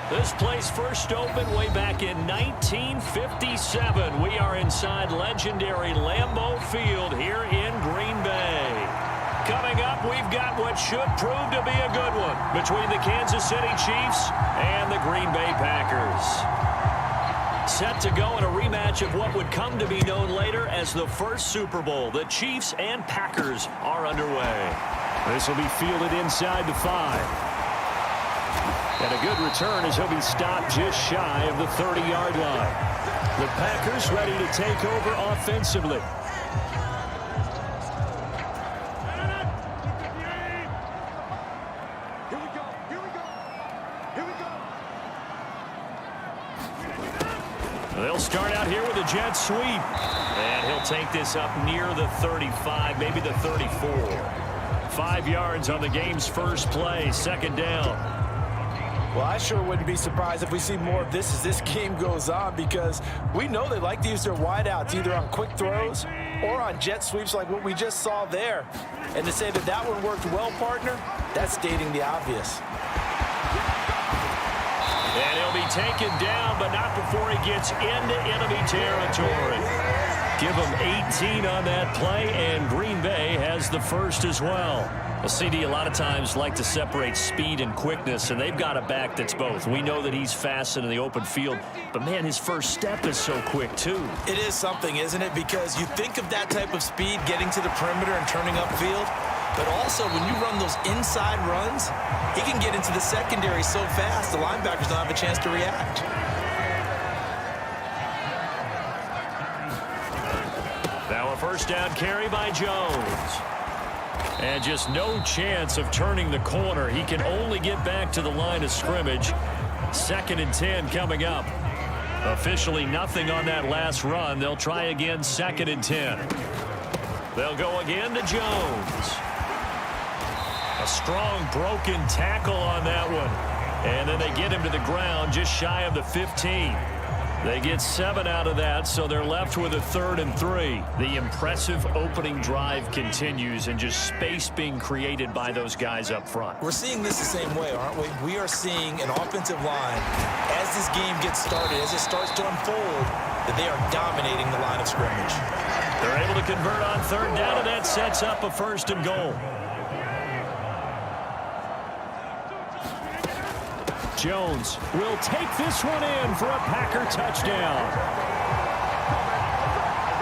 This place first opened way back in 1957. We are inside legendary Lambeau Field here in Green Bay. Coming up, we've got what should prove to be a good one between the Kansas City Chiefs and the Green Bay Packers. Set to go in a rematch of what would come to be known later as the first Super Bowl. The Chiefs and Packers are underway. This will be fielded inside the 5. And a good return as he'll be stopped just shy of the 30-yard line. The Packers ready to take over offensively. They'll start out here with a jet sweep. And he'll take this up near the 35, maybe the 34. 5 yards on the game's first play, second down. Well, I sure wouldn't be surprised if we see more of this as this game goes on, because we know they like to use their wideouts either on quick throws or on jet sweeps like what we just saw there. And to say that that one worked well, partner, that's stating the obvious. And he'll be taken down, but not before he gets into enemy territory. Give him 18 on that play, and Green Bay has the first as well. A CD a lot of times like to separate speed and quickness, and they've got a back that's both. We know that he's fast in the open field, but, man, his first step is so quick, too. It is something, isn't it? Because you think of that type of speed getting to the perimeter and turning upfield, but also when you run those inside runs, he can get into the secondary so fast the linebackers don't have a chance to react. Now a first down carry by Jones. And just no chance of turning the corner. He can only get back to the line of scrimmage. 2nd and 10 coming up. Officially nothing on that last run. They'll try again 2nd and 10. They'll go again to Jones. A strong broken tackle on that one. And then they get him to the ground just shy of the 15. They get 7 out of that, so they're left with a 3rd and 3. The impressive opening drive continues, and just space being created by those guys up front. We're seeing this the same way, aren't we? We are seeing an offensive line, as this game gets started, as it starts to unfold, that they are dominating the line of scrimmage. They're able to convert on 3rd down, and that sets up a 1st and goal. Jones will take this one in for a Packer touchdown.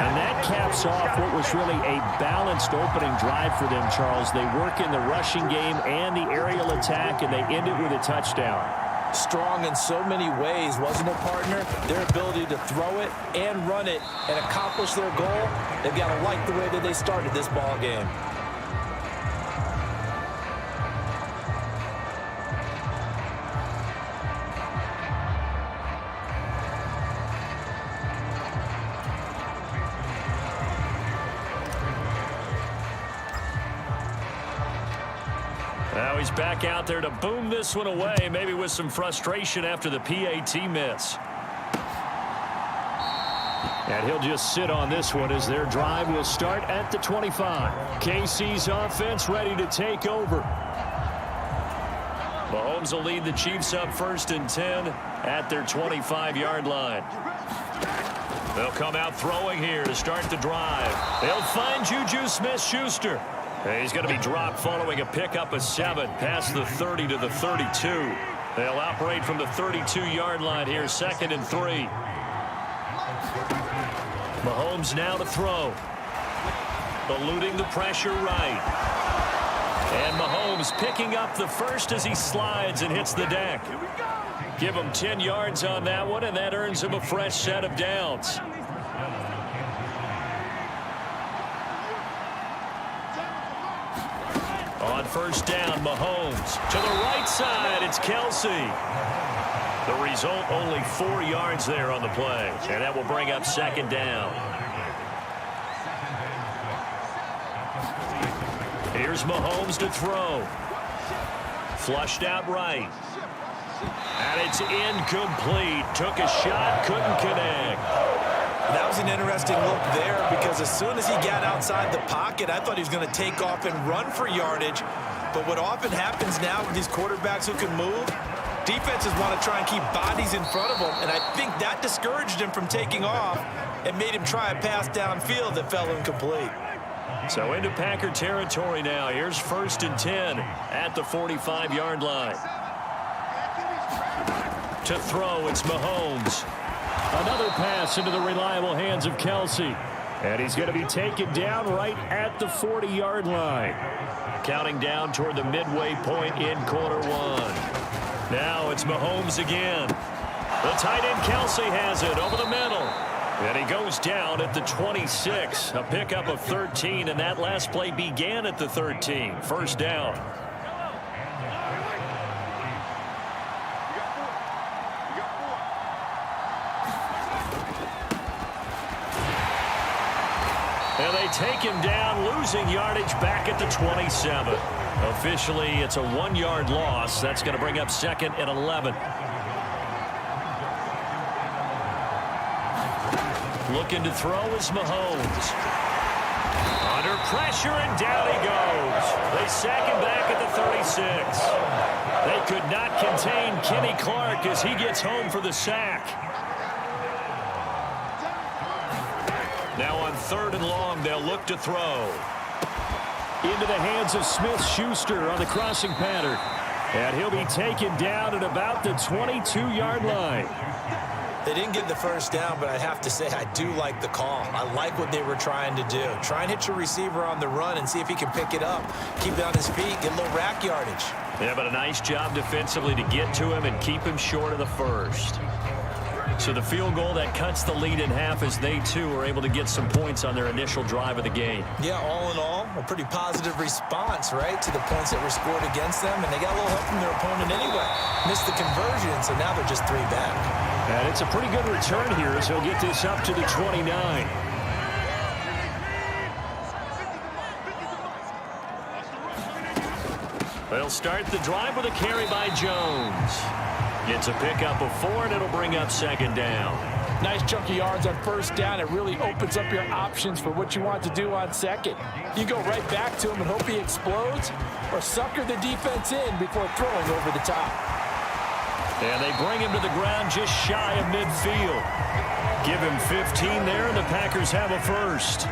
And that caps off what was really a balanced opening drive for them, Charles. They work in the rushing game and the aerial attack, and they end it with a touchdown. Strong in so many ways, wasn't it, partner? Their ability to throw it and run it and accomplish their goal, they've got to like the way that they started this ball game. Now he's back out there to boom this one away, maybe with some frustration after the PAT miss. And he'll just sit on this one as their drive will start at the 25. KC's offense ready to take over. Mahomes will lead the Chiefs up 1st and 10 at their 25-yard line. They'll come out throwing here to start the drive. They'll find Juju Smith-Schuster. He's going to be dropped following a pickup of 7 past the 30 to the 32. They'll operate from the 32-yard line here, 2nd and 3. Mahomes now to throw. Eluding the pressure right. And Mahomes picking up the first as he slides and hits the deck. Give him 10 yards on that one, and that earns him a fresh set of downs. On 1st down, Mahomes to the right side. It's Kelsey. The result, only 4 yards there on the play, and that will bring up 2nd down. Here's Mahomes to throw. Flushed out right. And it's incomplete. Took a shot, couldn't connect. That was an interesting look there, because as soon as he got outside the pocket, I thought he was going to take off and run for yardage. But what often happens now with these quarterbacks who can move, defenses want to try and keep bodies in front of them, and I think that discouraged him from taking off and made him try a pass downfield that fell incomplete. So into Packer territory now. Here's 1st and 10 at the 45-yard line. To throw, it's Mahomes. Another pass into the reliable hands of Kelsey. And he's going to be taken down right at the 40-yard line. Counting down toward the midway point in quarter one. Now it's Mahomes again. The tight end Kelsey has it over the middle. And he goes down at the 26. A pickup of 13, and that last play began at the 13. 1st down. And they take him down, losing yardage back at the 27. Officially, it's a 1-yard loss. That's going to bring up 2nd and 11. Looking to throw is Mahomes. Under pressure, and down he goes. They sack him back at the 36. They could not contain Kenny Clark as he gets home for the sack. Now on 3rd and long, they'll look to throw. Into the hands of Smith-Schuster on the crossing pattern. And he'll be taken down at about the 22-yard line. They didn't get the 1st down, but I have to say I do like the call. I like what they were trying to do. Try and hit your receiver on the run and see if he can pick it up. Keep it on his feet, get a little rack yardage. Yeah, but a nice job defensively to get to him and keep him short of the 1st. So the field goal that cuts the lead in half as they, too, are able to get some points on their initial drive of the game. Yeah, all in all, a pretty positive response, right, to the points that were scored against them. And they got a little help from their opponent anyway. Missed the conversion, so now they're just 3 back. And it's a pretty good return here as he'll get this up to the 29. They'll start the drive with a carry by Jones. Gets a pickup of 4, and it'll bring up 2nd down. Nice chunky yards on 1st down. It really opens up your options for what you want to do on 2nd. You go right back to him and hope he explodes, or sucker the defense in before throwing over the top. And they bring him to the ground just shy of midfield. Give him 15 there, and the Packers have a 1st.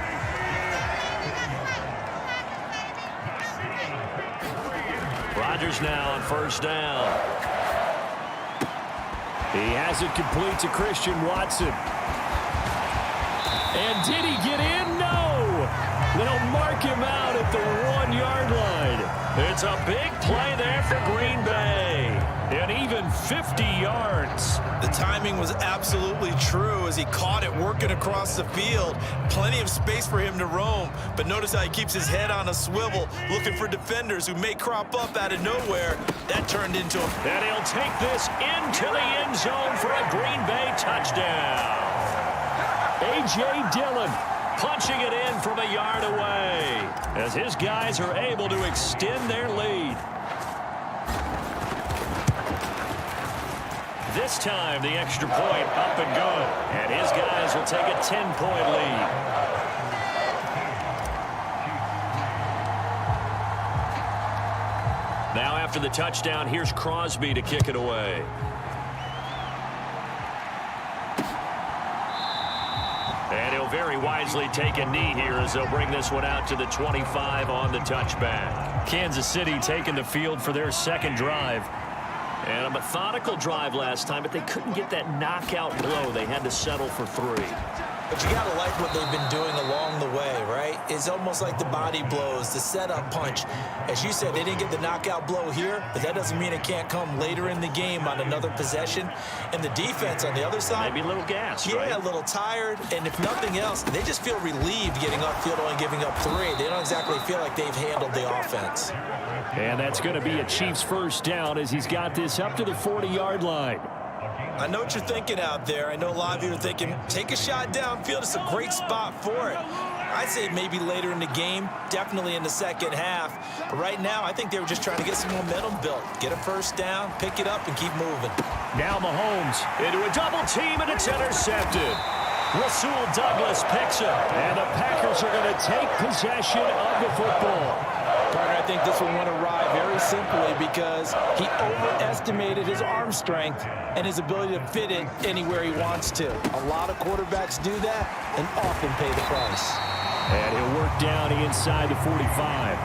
Rodgers now on 1st down. He has it complete to Christian Watson. And did he get in? No! They'll mark him out at the 1-yard line. It's a big play there for Green Bay. And even 50 yards. The timing was absolutely true as he caught it working across the field. Plenty of space for him to roam. But notice how he keeps his head on a swivel, looking for defenders who may crop up out of nowhere. That turned into a... And he'll take this into the end zone for a Green Bay touchdown. A.J. Dillon punching it in from a yard away as his guys are able to extend their lead. This time, the extra point up and good. And his guys will take a 10-point lead. Now after the touchdown, here's Crosby to kick it away. And he'll very wisely take a knee here as they'll bring this one out to the 25 on the touchback. Kansas City taking the field for their 2nd drive. And a methodical drive last time, but they couldn't get that knockout blow. They had to settle for 3. But you got to like what they've been doing along the way, right? It's almost like the body blows, the setup punch. As you said, they didn't get the knockout blow here, but that doesn't mean it can't come later in the game on another possession. And the defense on the other side. Maybe a little gas, yeah, right? A little tired. And if nothing else, they just feel relieved getting upfield only giving up 3. They don't exactly feel like they've handled the offense. And that's going to be a Chiefs 1st down as he's got this up to the 40-yard line. I know what you're thinking out there. I know a lot of you are thinking, take a shot downfield. It's a great spot for it. I'd say maybe later in the game, definitely in the 2nd half. But right now, I think they were just trying to get some momentum built. Get a 1st down, pick it up, and keep moving. Now Mahomes into a double team, and it's intercepted. Rasul Douglas picks it, and the Packers are going to take possession of the football. Partner, I think this one went awry very simply because he overestimated his arm strength and his ability to fit it anywhere he wants to. A lot of quarterbacks do that and often pay the price. And he'll work down inside the 45.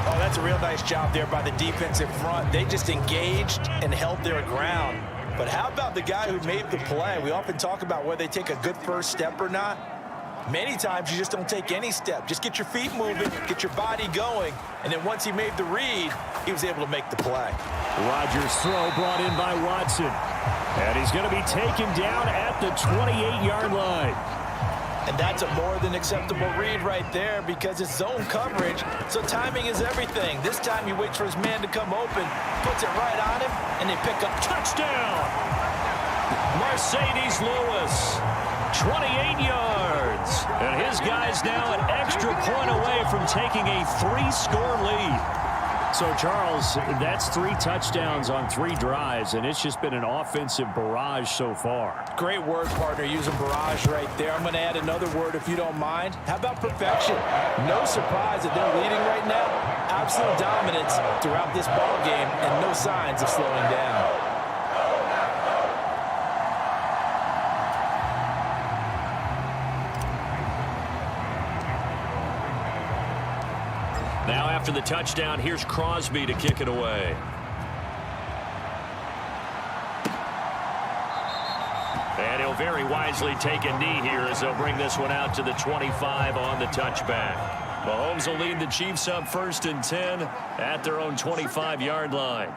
Oh, that's a real nice job there by the defensive front. They just engaged and held their ground. But how about the guy who made the play? We often talk about whether they take a good first step or not. Many times you just don't take any step. Just get your feet moving, get your body going, and then once he made the read, he was able to make the play. Rodgers' throw brought in by Watson. And he's going to be taken down at the 28-yard line. And that's a more than acceptable read right there because it's zone coverage, so timing is everything. This time he waits for his man to come open, puts it right on him, and they pick up. Touchdown! Mercedes Lewis, 28 yards. And his guy's now an extra point away from taking a 3-score lead. So, Charles, that's 3 touchdowns on 3 drives, and it's just been an offensive barrage so far. Great word, partner, using barrage right there. I'm going to add another word if you don't mind. How about perfection? No surprise that they're leading right now. Absolute dominance throughout this ball game and no signs of slowing down. Now after the touchdown, here's Crosby to kick it away. And he'll very wisely take a knee here as they'll bring this one out to the 25 on the touchback. Mahomes will lead the Chiefs up 1st and 10 at their own 25-yard line.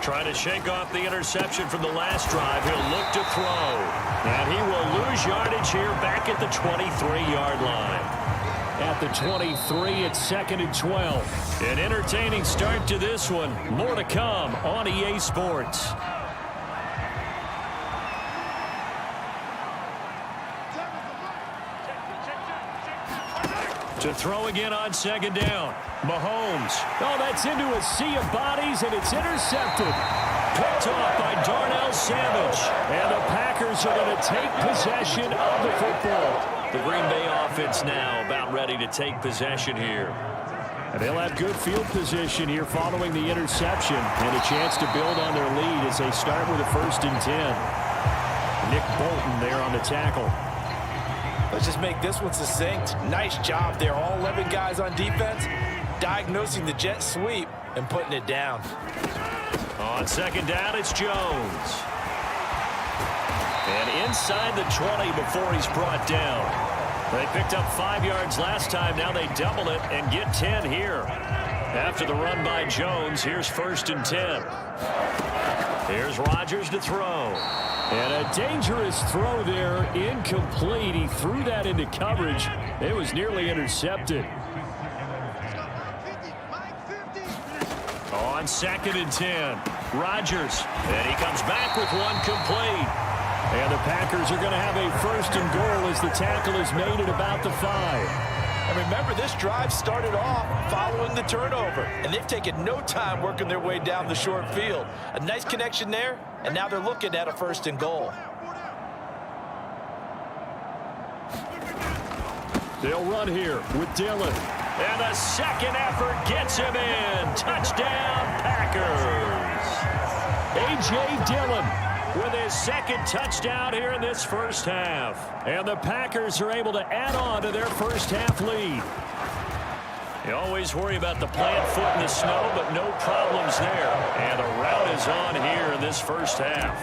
Trying to shake off the interception from the last drive. He'll look to throw. And he will lose yardage here back at the 23-yard line. At the 23, it's 2nd and 12. An entertaining start to this one. More to come on EA Sports. To throw again on 2nd down. Mahomes. Oh, that's into a sea of bodies, and it's intercepted. Picked off by Darnell Savage. And the Packers are going to take possession of the football. The Green Bay offense now about ready to take possession here. And they'll have good field position here following the interception and a chance to build on their lead as they start with a 1st and 10. Nick Bolton there on the tackle. Let's just make this one succinct. Nice job there. All 11 guys on defense diagnosing the jet sweep and putting it down. On 2nd down, it's Jones. And inside the 20 before he's brought down. They picked up 5 yards last time. Now they double it and get 10 here. After the run by Jones, here's 1st and 10. Here's Rodgers to throw. And a dangerous throw there, incomplete. He threw that into coverage. It was nearly intercepted. On 2nd and 10, Rodgers. And he comes back with one complete. And the Packers are going to have a 1st and goal as the tackle is made at about the 5. And remember, this drive started off following the turnover, and they've taken no time working their way down the short field. A nice connection there, and now they're looking at a 1st and goal. They'll run here with Dillon. And the second effort gets him in. Touchdown, Packers. A.J. Dillon with his 2nd touchdown here in this 1st half. And the Packers are able to add on to their 1st half lead. You always worry about the plant foot in the snow, but no problems there. And the rout is on here in this 1st half.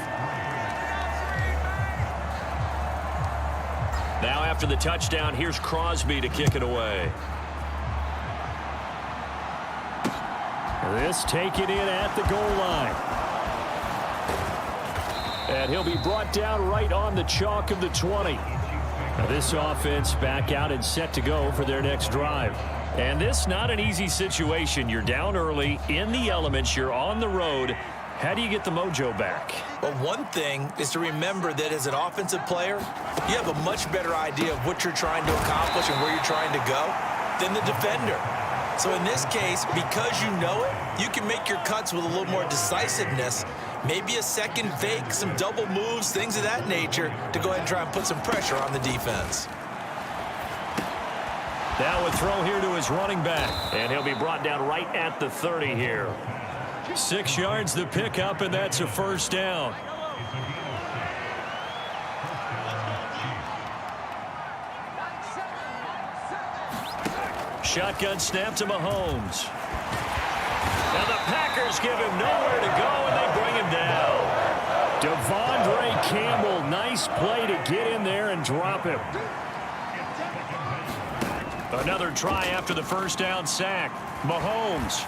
Now after the touchdown, here's Crosby to kick it away. This taken in at the goal line. And he'll be brought down right on the chalk of the 20. Now this offense back out and set to go for their next drive. And this not an easy situation. You're down early, in the elements, you're on the road. How do you get the mojo back? Well, one thing is to remember that as an offensive player, you have a much better idea of what you're trying to accomplish and where you're trying to go than the defender. So in this case, because you know it, you can make your cuts with a little more decisiveness. Maybe a second fake, some double moves, things of that nature to go ahead and try and put some pressure on the defense. Now a throw here to his running back. And he'll be brought down right at the 30 here. 6 yards the pickup, and that's a first down. Shotgun snap to Mahomes. And the Packers give him nowhere to go, and they bring him down. Devondre Campbell, nice play to get in there and drop him. Another try after the first down sack. Mahomes.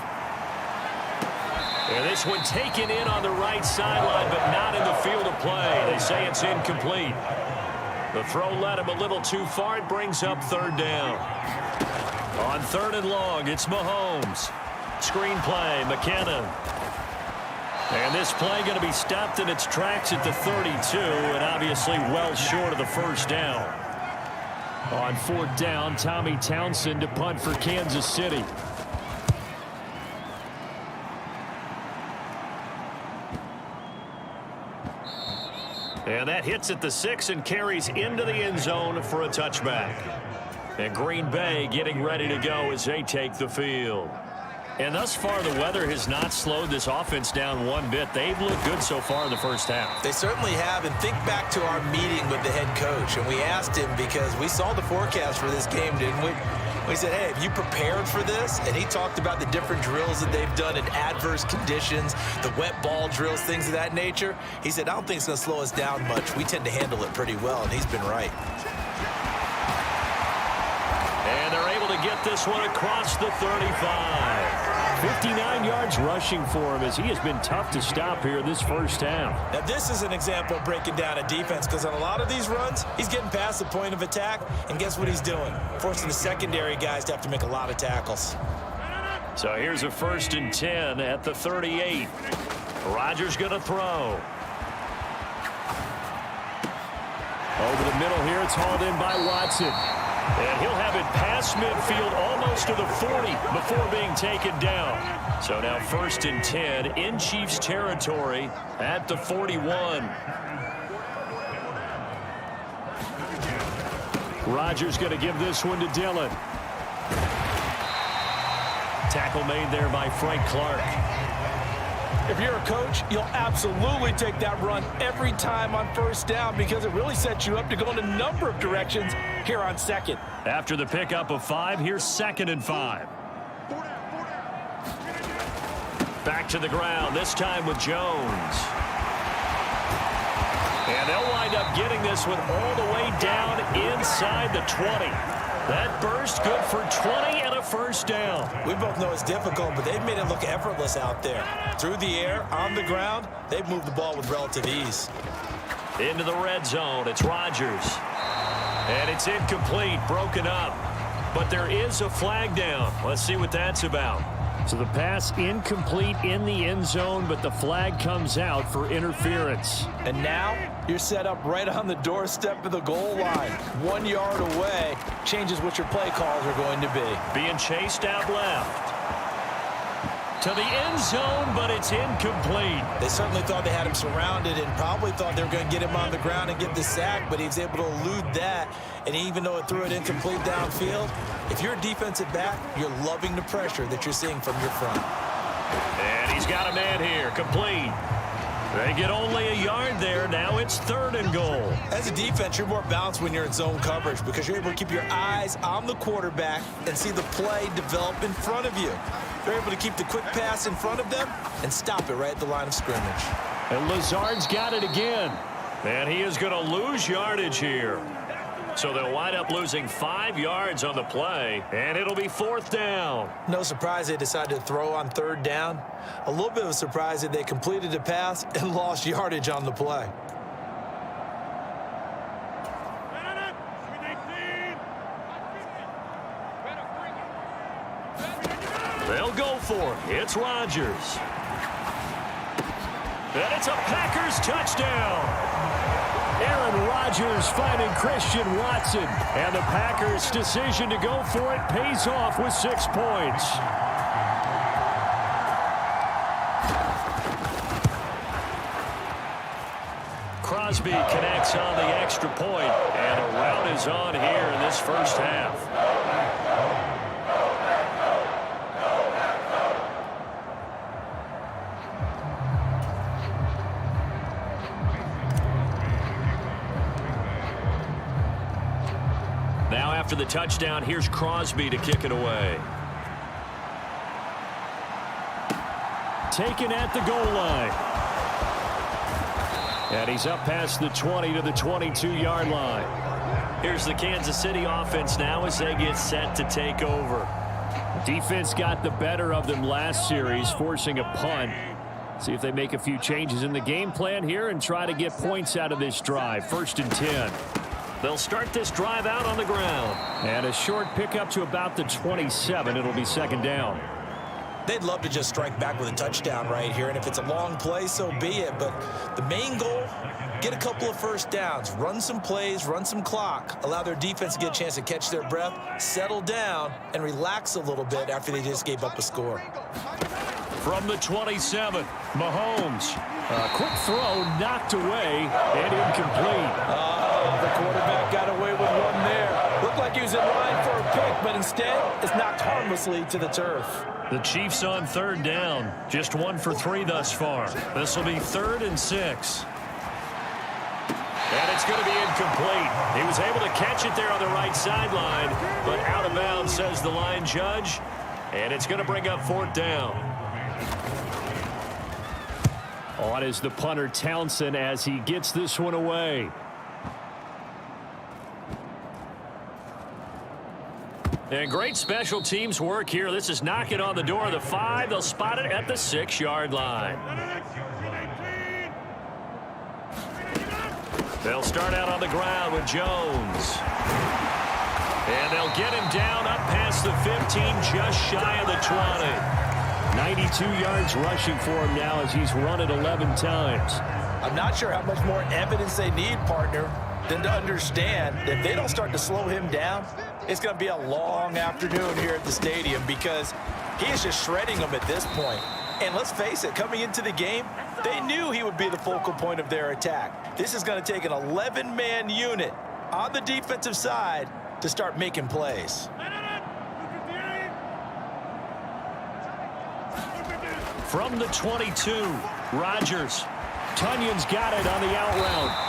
And this one taken in on the right sideline, but not in the field of play. They say it's incomplete. The throw led him a little too far. It brings up third down. On 3rd and long, it's Mahomes. Screen play, McKinnon. And this play going to be stopped in its tracks at the 32, and obviously well short of the first down. On 4th down, Tommy Townsend to punt for Kansas City. And that hits at the 6 and carries into the end zone for a touchback. And Green Bay getting ready to go as they take the field. And thus far, the weather has not slowed this offense down one bit. They've looked good so far in the first half. They certainly have. And think back to our meeting with the head coach. And we asked him, because we saw the forecast for this game, didn't we? We said, hey, have you prepared for this? And he talked about the different drills that they've done in adverse conditions, the wet ball drills, things of that nature. He said, I don't think it's going to slow us down much. We tend to handle it pretty well, and he's been right. And they're able to get this one across the 35. 59 yards rushing for him, as he has been tough to stop here this first half. Now, this is an example of breaking down a defense, because on a lot of these runs, he's getting past the point of attack, and guess what he's doing? Forcing the secondary guys to have to make a lot of tackles. So here's a 1st and 10 at the 38. Rodgers going to throw. Over the middle here, it's hauled in by Watson. And he'll have it past midfield almost to the 40 before being taken down. So now 1st and 10 in Chiefs territory at the 41. Rodgers going to give this one to Dillon. Tackle made there by Frank Clark. If you're a coach, you'll absolutely take that run every time on 1st down, because it really sets you up to go in a number of directions here on 2nd. After the pickup of 5, here's 2nd and 5. Back to the ground, this time with Jones. And they'll wind up getting this one all the way down inside the 20. That burst good for 20 and a first down. We both know it's difficult, but they've made it look effortless out there. Through the air, on the ground, they've moved the ball with relative ease. Into the red zone, it's Rodgers. And it's incomplete, broken up. But there is a flag down. Let's see what that's about. So the pass incomplete in the end zone, but the flag comes out for interference. And now you're set up right on the doorstep of the goal line. 1 yard away changes what your play calls are going to be. Being chased out left. To the end zone, but it's incomplete. They certainly thought they had him surrounded and probably thought they were going to get him on the ground and get the sack, but he was able to elude that. And even though it threw it incomplete downfield, if you're a defensive back, you're loving the pressure that you're seeing from your front. And he's got a man here, complete. They get only a yard there. Now it's 3rd and goal. As a defense, you're more balanced when you're in zone coverage, because you're able to keep your eyes on the quarterback and see the play develop in front of you. They're able to keep the quick pass in front of them and stop it right at the line of scrimmage. And Lazard's got it again. And he is going to lose yardage here. So they'll wind up losing 5 yards on the play, and it'll be 4th down. No surprise they decided to throw on 3rd down. A little bit of a surprise that they completed the pass and lost yardage on the play. They'll go for it. It's Rodgers. And it's a Packers touchdown. Aaron Rodgers finding Christian Watson. And the Packers' decision to go for it pays off with 6 points. Crosby connects on the extra point, and a rout is on here in this first half. after the touchdown. Here's Crosby to kick it away. Taken at the goal line. And he's up past the 20 to the 22-yard line. Here's the Kansas City offense now as they get set to take over. Defense got the better of them last series, forcing a punt. See if they make a few changes in the game plan here and try to get points out of this drive. 1st and 10. They'll start this drive out on the ground. And a short pickup to about the 27. It'll be 2nd down. They'd love to just strike back with a touchdown right here, and if it's a long play, so be it. But the main goal, get a couple of first downs, run some plays, run some clock, allow their defense to get a chance to catch their breath, settle down, and relax a little bit after they just gave up a score. From the 27, Mahomes. A quick throw knocked away and incomplete. The quarterback got away with one there. Looked like he was in line for a pick, but instead it's knocked harmlessly to the turf. The Chiefs on 3rd down. Just 1 for 3 thus far. This will be 3rd and 6. And it's going to be incomplete. He was able to catch it there on the right sideline, but out of bounds, says the line judge. And it's going to bring up 4th down. On is the punter Townsend as he gets this one away. And great special teams work here. This is knocking on the door of the 5. They'll spot it at the 6-yard line. They'll start out on the ground with Jones. And they'll get him down up past the 15, just shy of the 20. 92 yards rushing for him now as he's run it 11 times. I'm not sure how much more evidence they need, partner, than to understand that if they don't start to slow him down, it's going to be a long afternoon here at the stadium because he is just shredding them at this point. And let's face it, coming into the game, they knew he would be the focal point of their attack. This is going to take an 11-man unit on the defensive side to start making plays. From the 22, Rodgers. Tunyon's got it on the out route.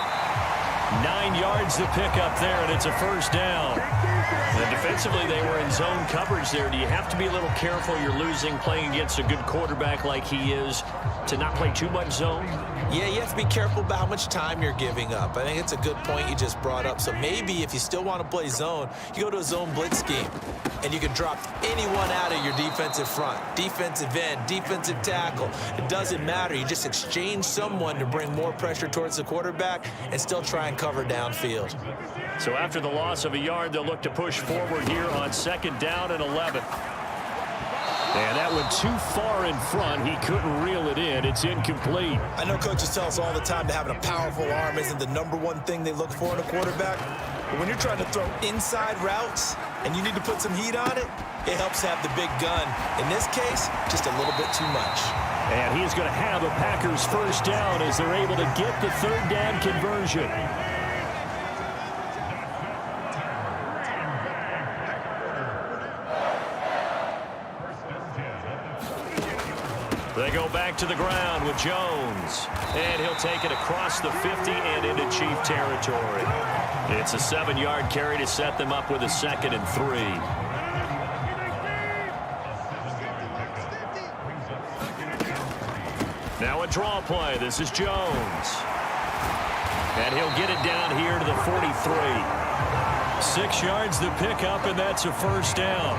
9 yards to pick up there, and it's a 1st down. And defensively, they were in zone coverage there. Do you have to be a little careful? You're losing, playing against a good quarterback like he is, to not play too much zone? Yeah, you have to be careful about how much time you're giving up. I think it's a good point you just brought up. So maybe if you still want to play zone, you go to a zone blitz scheme, and you can drop anyone out of your defensive front, defensive end, defensive tackle. It doesn't matter. You just exchange someone to bring more pressure towards the quarterback and still try and cover downfield. So after the loss of a yard, they'll look to push forward here on 2nd down and 11. And that went too far in front. He couldn't reel it in. It's incomplete. I know coaches tell us all the time that having a powerful arm isn't the #1 thing they look for in a quarterback. But when you're trying to throw inside routes and you need to put some heat on it, it helps have the big gun. In this case, just a little bit too much. And he's going to have a Packers 1st down as they're able to get the 3rd down conversion. They go back to the ground with Jones. And he'll take it across the 50 and into Chief territory. It's a 7-yard carry to set them up with a 2nd and 3. Now a draw play. This is Jones. And he'll get it down here to the 43. 6 yards to pick up, and that's a 1st down.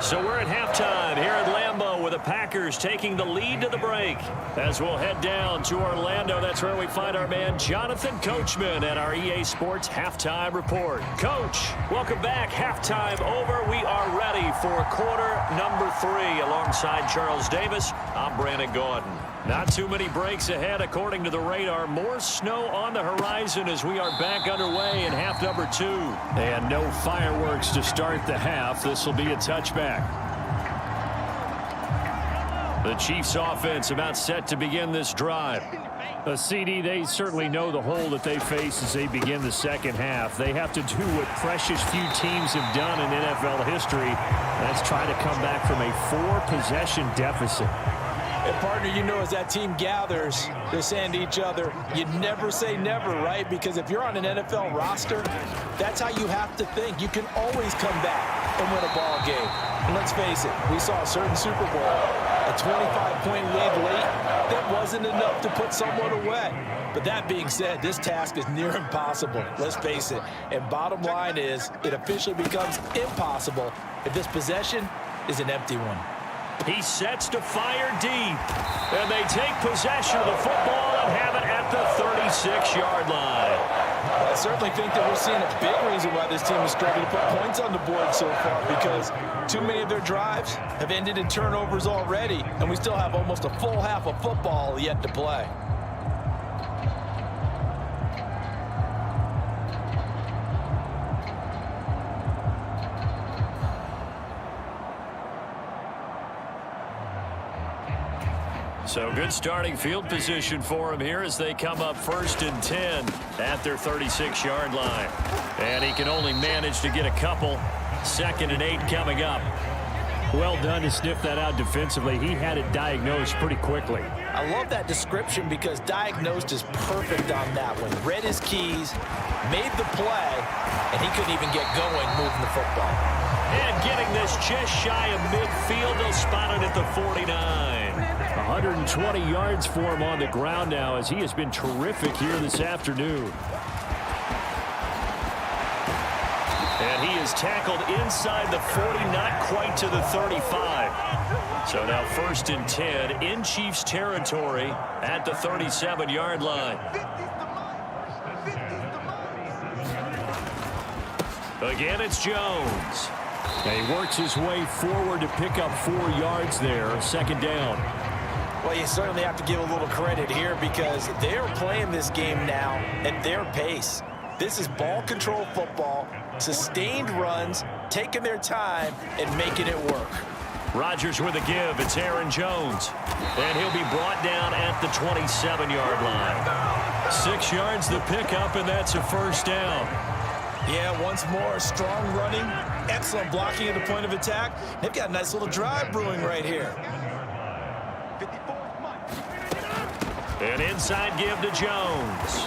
So we're at halftime here at Lambeau with the Packers taking the lead to the break. As we'll head down to Orlando, that's where we find our man Jonathan Coachman at our EA Sports Halftime Report. Coach, welcome back. Halftime over. We are ready for quarter number 3. Alongside Charles Davis, I'm Brandon Gordon. Not too many breaks ahead according to the radar. More snow on the horizon as we are back underway in half number 2. And no fireworks to start the half. This will be a touchback. The Chiefs offense about set to begin this drive. A CD, they certainly know the hole that they face as they begin the second half. They have to do what precious few teams have done in NFL history. That's try to come back from a 4-possession deficit. And partner, you know, as that team gathers, they're saying to each other, you never say never, right? Because if you're on an NFL roster, that's how you have to think. You can always come back and win a ball game. And let's face it, we saw a certain Super Bowl, a 25-point lead late, that wasn't enough to put someone away. But that being said, this task is near impossible, let's face it. And bottom line is, it officially becomes impossible if this possession is an empty one. He sets to fire deep. And they take possession of the football and have it at the 36-yard line. I certainly think that we're seeing a big reason why this team is struggling to put points on the board so far, because too many of their drives have ended in turnovers already, and we still have almost a full half of football yet to play. So good starting field position for him here as they come up 1st and 10 at their 36-yard line. And he can only manage to get a couple. 2nd and 8 coming up. Well done to sniff that out defensively. He had it diagnosed pretty quickly. I love that description because diagnosed is perfect on that one. Read his keys, made the play, and he couldn't even get going moving the football. And getting this just shy of midfield, they'll spot it at the 49. 120 yards for him on the ground now as he has been terrific here this afternoon. And he is tackled inside the 40, not quite to the 35. So now 1st and 10 in Chiefs territory at the 37-yard line. Again, it's Jones. And he works his way forward to pick up 4 yards there, 2nd down. Well, you certainly have to give a little credit here because they are playing this game now at their pace. This is ball control football, sustained runs, taking their time and making it work. Rodgers with a give. It's Aaron Jones. And he'll be brought down at the 27-yard line. 6 yards the pickup, and that's a 1st down. Yeah, once more, strong running, excellent blocking at the point of attack. They've got a nice little drive brewing right here. An inside give to Jones.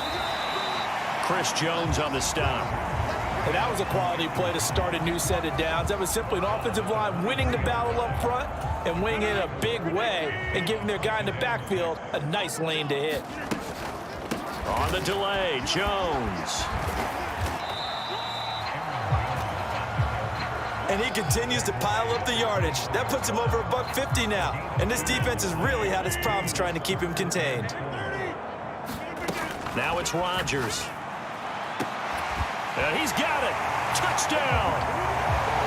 Chris Jones on the stop. And that was a quality play to start a new set of downs. That was simply an offensive line winning the battle up front and winning it in a big way and giving their guy in the backfield a nice lane to hit. On the delay, Jones. And he continues to pile up the yardage. That puts him over $150 now. And this defense has really had its problems trying to keep him contained. Now it's Rodgers. And he's got it. Touchdown.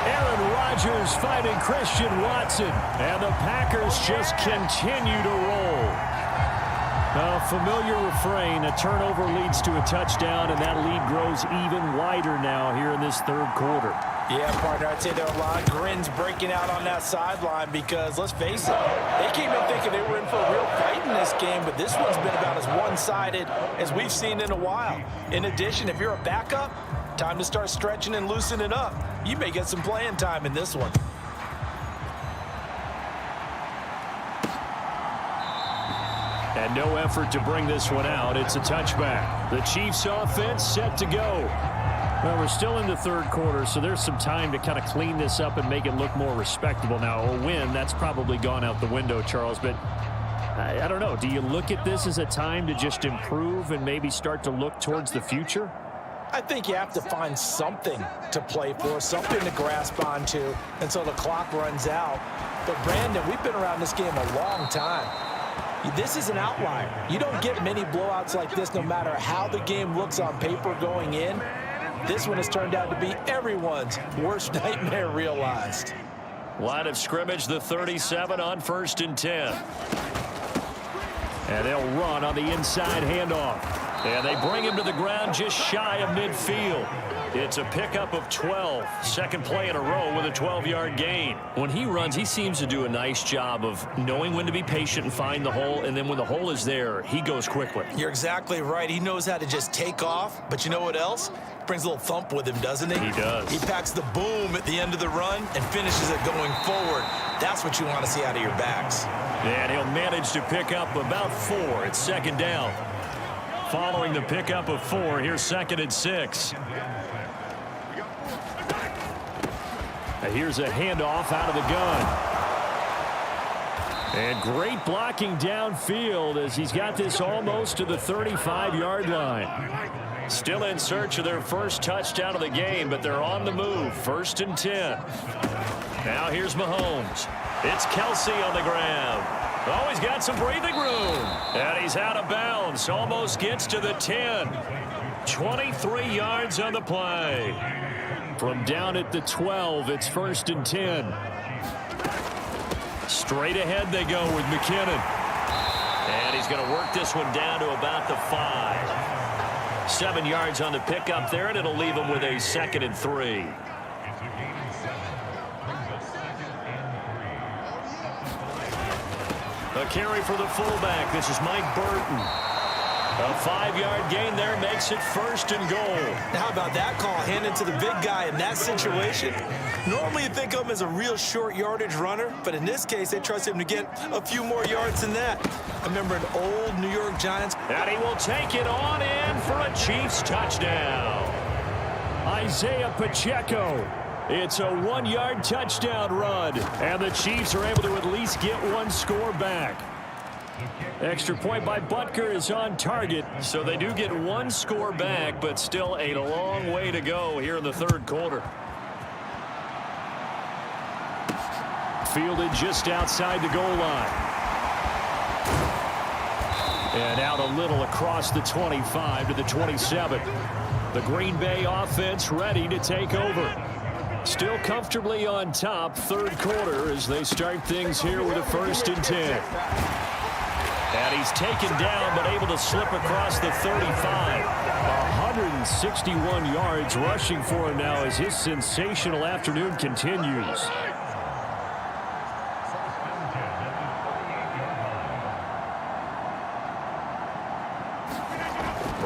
Aaron Rodgers fighting Christian Watson. And the Packers just continue to roll. A familiar refrain. A turnover leads to a touchdown, and that lead grows even wider now here in this 3rd quarter. Yeah, partner, I'd say there are a lot of grins breaking out on that sideline because, let's face it, they came in thinking they were in for a real fight in this game, but this one's been about as one-sided as we've seen in a while. In addition, if you're a backup, time to start stretching and loosening up. You may get some playing time in this one. And no effort to bring this one out. It's a touchback. The Chiefs offense set to go. Well, we're still in the 3rd quarter, so there's some time to kind of clean this up and make it look more respectable. Now, a win, that's probably gone out the window, Charles, but I don't know. Do you look at this as a time to just improve and maybe start to look towards the future? I think you have to find something to play for, something to grasp onto until the clock runs out. But, Brandon, we've been around this game a long time. This is an outlier. You don't get many blowouts like this no matter how the game looks on paper going in. This one has turned out to be everyone's worst nightmare realized. Line of scrimmage, the 37 on 1st and 10. And they'll run on the inside handoff. And they bring him to the ground just shy of midfield. It's a pickup of 12. 2nd play in a row with a 12-yard gain. When he runs, he seems to do a nice job of knowing when to be patient and find the hole. And then when the hole is there, he goes quickly. You're exactly right. He knows how to just take off. But you know what else? Brings a little thump with him, doesn't he? He does. He packs the boom at the end of the run and finishes it going forward. That's what you want to see out of your backs. And he'll manage to pick up about 4. It's second down. Following the pickup of 4, here's 2nd and 6. Here's a handoff out of the gun. And great blocking downfield as he's got this almost to the 35-yard line. Still in search of their first touchdown of the game, but they're on the move. 1st and 10. Now here's Mahomes. It's Kelsey on the ground. Oh, he's got some breathing room. And he's out of bounds. Almost gets to the 10. 23 yards on the play. From down at the 12, it's 1st and 10. Straight ahead they go with McKinnon. And he's going to work this one down to about the 5. 7 yards on the pickup there, and it'll leave him with a 2nd and 3. A carry for the fullback. This is Mike Burton. A 5-yard gain there makes it 1st and goal. How about that call handed to the big guy in that situation? Normally you think of him as a real short yardage runner, but in this case they trust him to get a few more yards than that. I remember an old New York Giants. And he will take it on in for a Chiefs touchdown. Isaiah Pacheco. It's a 1-yard touchdown run, and the Chiefs are able to at least get 1 score back. Extra point by Butker is on target, so they do get 1 score back, but still a long way to go here in the 3rd quarter. Fielded just outside the goal line. And out a little across the 25 to the 27. The Green Bay offense ready to take over. Still comfortably on top, 3rd quarter as they start things here with a 1st and 10. And he's taken down but able to slip across the 35. 161 yards rushing for him now as his sensational afternoon continues.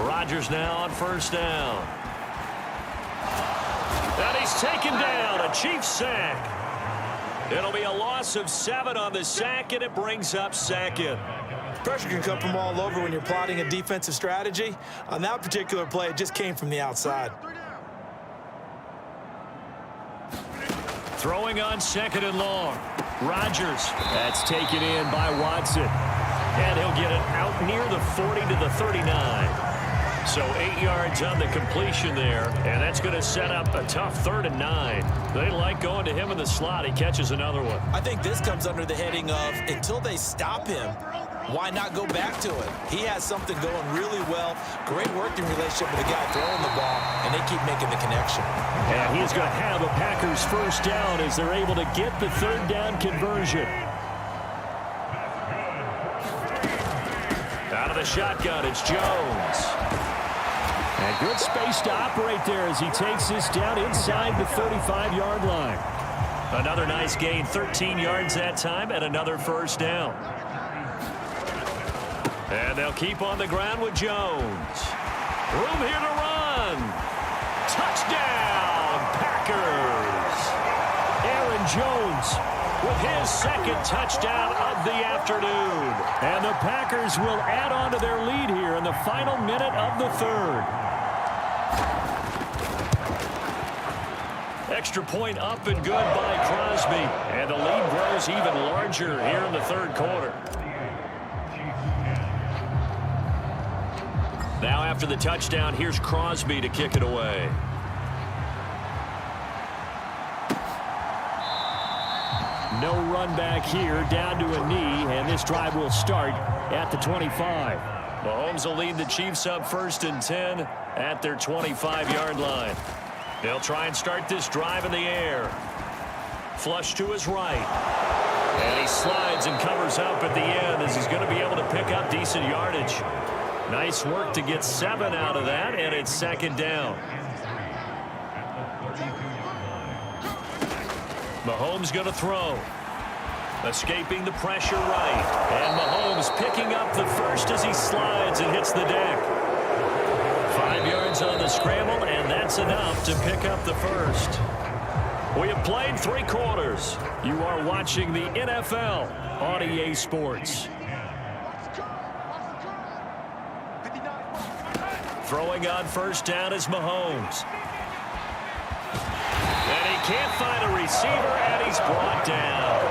Rodgers now on 1st down. And he's taken down. A Chiefs sack. It'll be a loss of 7 on the sack, and it brings up 2nd. Pressure can come from all over when you're plotting a defensive strategy. On that particular play, it just came from the outside. Throwing on 2nd and long. Rodgers. That's taken in by Watson. And he'll get it out near the 40 to the 39. So 8 yards on the completion there, and that's going to set up a tough 3rd and 9. They like going to him in the slot. He catches another one. I think this comes under the heading of until they stop him, why not go back to it? He has something going really well. Great working relationship with the guy throwing the ball, and they keep making the connection. And he's going to have a Packers 1st down as they're able to get the 3rd down conversion. Out of the shotgun, it's Jones. And good space to operate there as he takes this down inside the 35-yard line. Another nice gain, 13 yards that time, and another 1st down. And they'll keep on the ground with Jones. Room here to run. Touchdown, Packers. Aaron Jones with his 2nd touchdown of the afternoon. And the Packers will add on to their lead here in the final minute of the 3rd. Extra point up and good by Crosby. And the lead grows even larger here in the 3rd quarter. Now after the touchdown, here's Crosby to kick it away. No run back here, down to a knee, and this drive will start at the 25. Mahomes will lead the Chiefs up 1st and 10 at their 25-yard line. They'll try and start this drive in the air. Flush to his right. And he slides and covers up at the end as he's going to be able to pick up decent yardage. Nice work to get 7 out of that, and it's 2nd down. Mahomes going to throw. Escaping the pressure right. And Mahomes picking up the 1st as he slides and hits the deck. 5 yards on the scramble, and that's enough to pick up the 1st. We have played 3 quarters. You are watching the NFL on EA Sports. Throwing on first down is Mahomes. And he can't find a receiver, and he's brought down.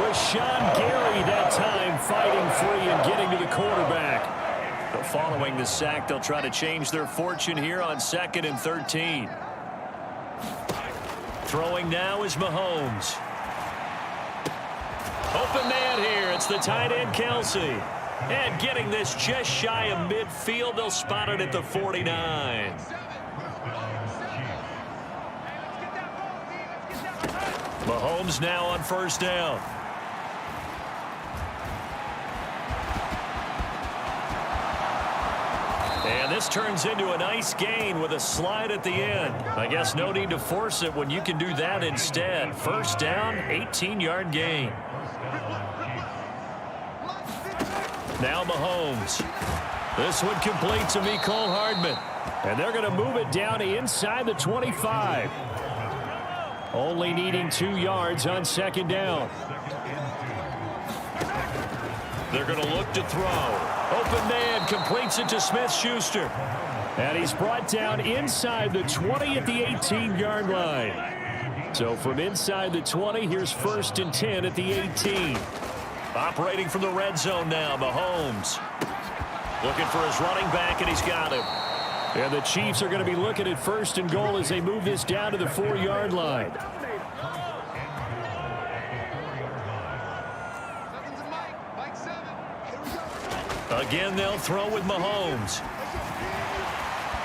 Was Sean Gary that time fighting free and getting to the quarterback. But following the sack, they'll try to change their fortune here on 2nd and 13. Throwing now is Mahomes. Open man here. It's the tight end, Kelsey. And getting this just shy of midfield. They'll spot it at the 49. Mahomes now on first down. And this turns into a nice gain with a slide at the end. I guess no need to force it when you can do that instead. First down, 18-yard gain. Now Mahomes. This one complete to Mecole Hardman. And they're going to move it down inside the 25. Only needing 2 yards on second down. They're going to look to throw. Open man completes it to Smith-Schuster. And he's brought down inside the 20 at the 18-yard line. So from inside the 20, here's 1st and 10 at the 18. Operating from the red zone now, Mahomes. Looking for his running back, and he's got him. And the Chiefs are going to be looking at 1st and goal as they move this down to the 4-yard line. Again, they'll throw with Mahomes.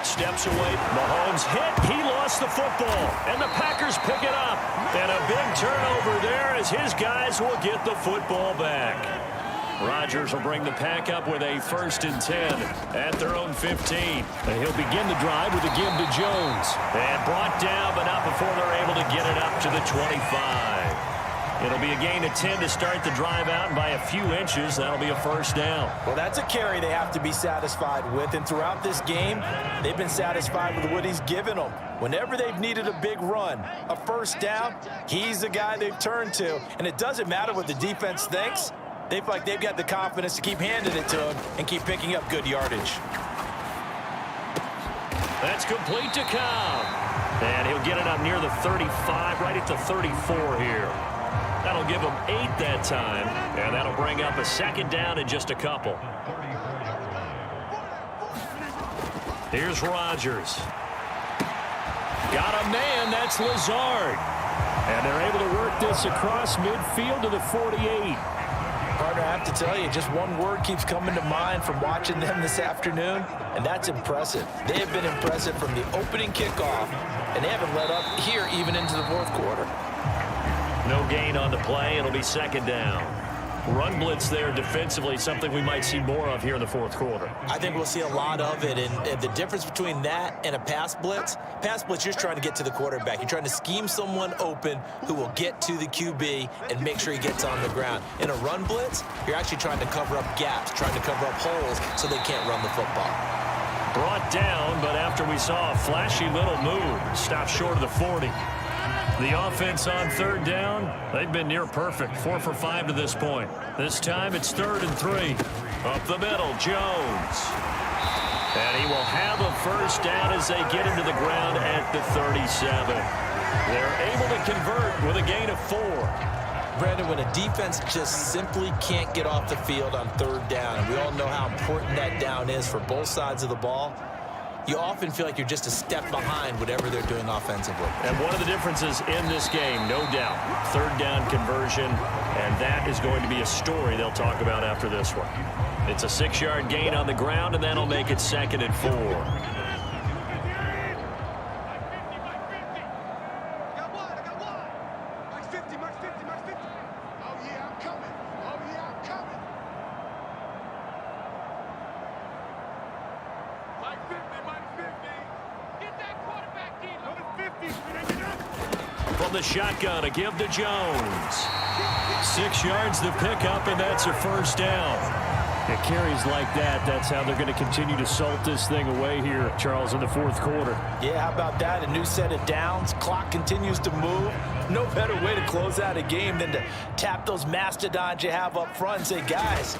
Steps away. Mahomes hit. He lost the football. And the Packers pick it up. And a big turnover there as his guys will get the football back. Rodgers will bring the pack up with a 1st and 10 at their own 15. And he'll begin the drive with a give to Jones. And brought down, but not before they're able to get it up to the 25. It'll be a gain of 10 to start the drive out, and by a few inches, that'll be a first down. Well, that's a carry they have to be satisfied with, and throughout this game, they've been satisfied with what he's given them. Whenever they've needed a big run, a first down, he's the guy they've turned to, and it doesn't matter what the defense thinks. They feel like they've got the confidence to keep handing it to him and keep picking up good yardage. That's complete to Cobb. And he'll get it up near the 35, right at the 34 here. That'll give him 8 that time, and that'll bring up a 2nd down in just a couple. Here's Rodgers. Got a man, that's Lazard. And they're able to work this across midfield to the 48. Partner, I have to tell you, just one word keeps coming to mind from watching them this afternoon, and that's impressive. They have been impressive from the opening kickoff, and they haven't let up here even into the 4th quarter. No gain on the play. It'll be 2nd down. Run blitz there defensively, something we might see more of here in the 4th quarter. I think we'll see a lot of it, and the difference between that and a pass blitz, you're just trying to get to the quarterback. You're trying to scheme someone open who will get to the QB and make sure he gets on the ground. In a run blitz, you're actually trying to cover up gaps, trying to cover up holes so they can't run the football. Brought down, but after we saw a flashy little move, stopped short of the 40. The offense on 3rd down, they've been near perfect, 4 for 5 to this point. This time it's 3rd and 3. Up the middle, Jones. And he will have a first down as they get him to the ground at the 37. They're able to convert with a gain of 4. Brandon, when a defense just simply can't get off the field on 3rd down, and we all know how important that down is for both sides of the ball, you often feel like you're just a step behind whatever they're doing offensively. And one of the differences in this game, no doubt, 3rd down conversion, and that is going to be a story they'll talk about after this one. It's a 6-yard gain on the ground, and that'll make it 2nd and 4. From the shotgun, a give to Jones. 6 yards the pickup, and that's a first down. It carries like that. That's how they're going to continue to salt this thing away here, Charles, in the 4th quarter. Yeah, how about that? A new set of downs. Clock continues to move. No better way to close out a game than to tap those mastodons you have up front and say, guys,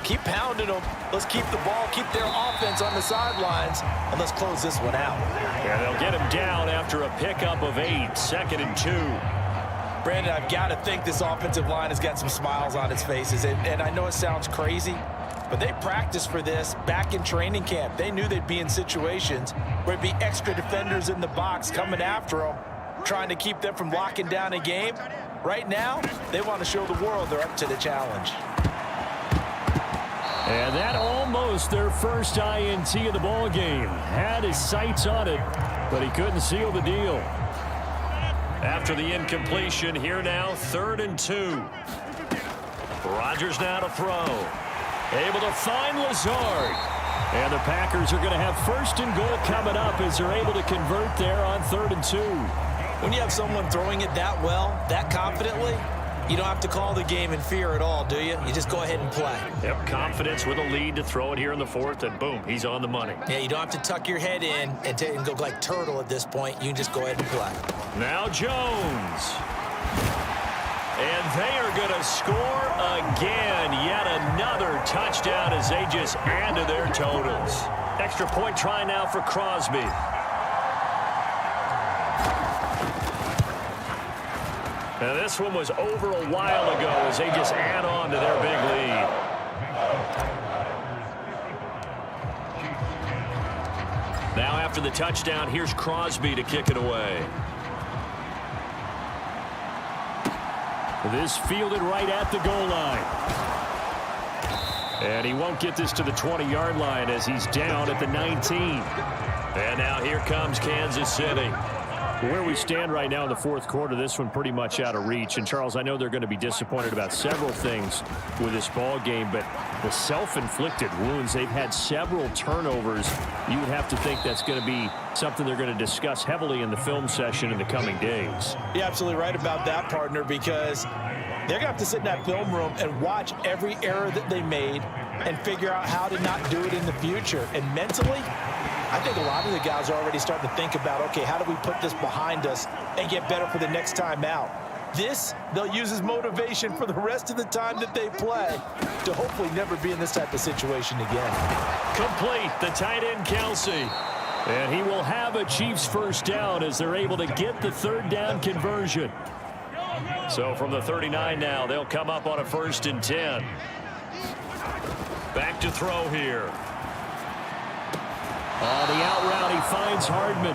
keep pounding them. Let's keep the ball, keep their offense on the sidelines, and let's close this one out. Yeah, they'll get him down after a pickup of 8, 2nd and 2. Brandon, I've got to think this offensive line has got some smiles on its faces, and I know it sounds crazy, but they practiced for this back in training camp. They knew they'd be in situations where it'd be extra defenders in the box coming after them, trying to keep them from locking down a game. Right now, they want to show the world they're up to the challenge. And that almost their first INT of the ball game. Had his sights on it, but he couldn't seal the deal. After the incompletion, here now, 3rd and 2. Rodgers now to throw. Able to find Lazard. And the Packers are going to have 1st and goal coming up as they're able to convert there on 3rd and 2. When you have someone throwing it that well, that confidently, you don't have to call the game in fear at all, do you? You just go ahead and play. Yep, confidence with a lead to throw it here in the 4th, and boom, he's on the money. Yeah, you don't have to tuck your head in and go like turtle at this point. You can just go ahead and play. Now Jones. And they are going to score again. Yet another touchdown as they just add to their totals. Extra point try now for Crosby. Now this one was over a while ago as they just add on to their big lead. Now after the touchdown, here's Crosby to kick it away. This fielded right at the goal line. And he won't get this to the 20-yard line as he's down at the 19. And now here comes Kansas City. Where we stand right now in the 4th quarter, this one pretty much out of reach. And, Charles, I know they're going to be disappointed about several things with this ball game, but the self-inflicted wounds, they've had several turnovers. You would have to think that's going to be something they're going to discuss heavily in the film session in the coming days. You're absolutely right about that, partner, because they're going to have to sit in that film room and watch every error that they made and figure out how to not do it in the future. And mentally, I think a lot of the guys are already starting to think about, okay, how do we put this behind us and get better for the next time out? This, they'll use as motivation for the rest of the time that they play to hopefully never be in this type of situation again. Complete, the tight end, Kelsey. And he will have a Chiefs 1st down as they're able to get the 3rd down conversion. So from the 39 now, they'll come up on a 1st and 10. Back to throw here. On the out route, he finds Hardman.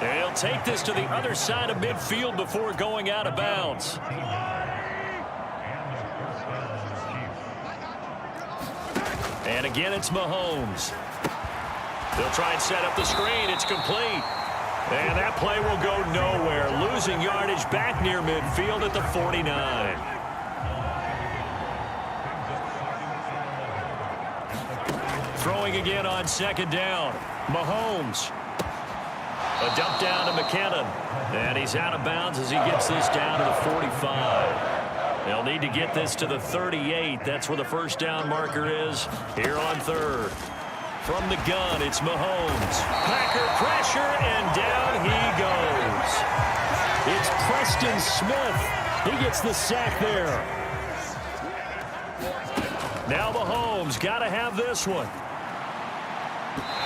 And he'll take this to the other side of midfield before going out of bounds. And again, it's Mahomes. They'll try and set up the screen. It's complete. And that play will go nowhere. Losing yardage back near midfield at the 49. Throwing again on 2nd down. Mahomes. A dump down to McKinnon. And he's out of bounds as he gets this down to the 45. They'll need to get this to the 38. That's where the 1st down marker is here on 3rd. From the gun, it's Mahomes. Packer pressure, and down he goes. It's Preston Smith. He gets the sack there. Now Mahomes got to have this one.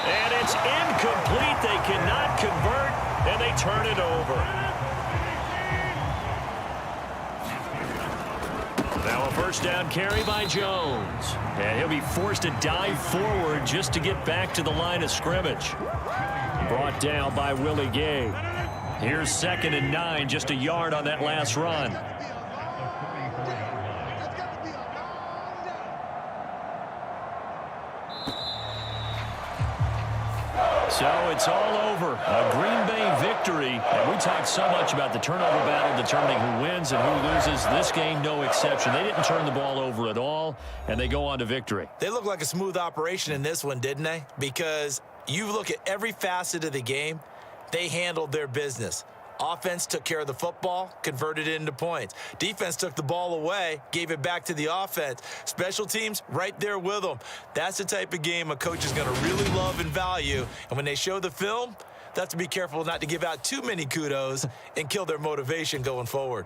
And it's incomplete. They cannot convert, and they turn it over. Now a 1st down carry by Jones. And he'll be forced to dive forward just to get back to the line of scrimmage. Brought down by Willie Gay. Here's 2nd and 9, just a yard on that last run. So it's all over. A Green Bay victory. And we talked so much about the turnover battle determining who wins and who loses. This game, no exception. They didn't turn the ball over at all, and they go on to victory. They look like a smooth operation in this one, didn't they? Because you look at every facet of the game, they handled their business. Offense took care of the football, converted it into points. Defense took the ball away, gave it back to the offense. Special teams, right there with them. That's the type of game a coach is going to really love and value. And when they show the film, They'll have to be careful not to give out too many kudos and kill their motivation going forward.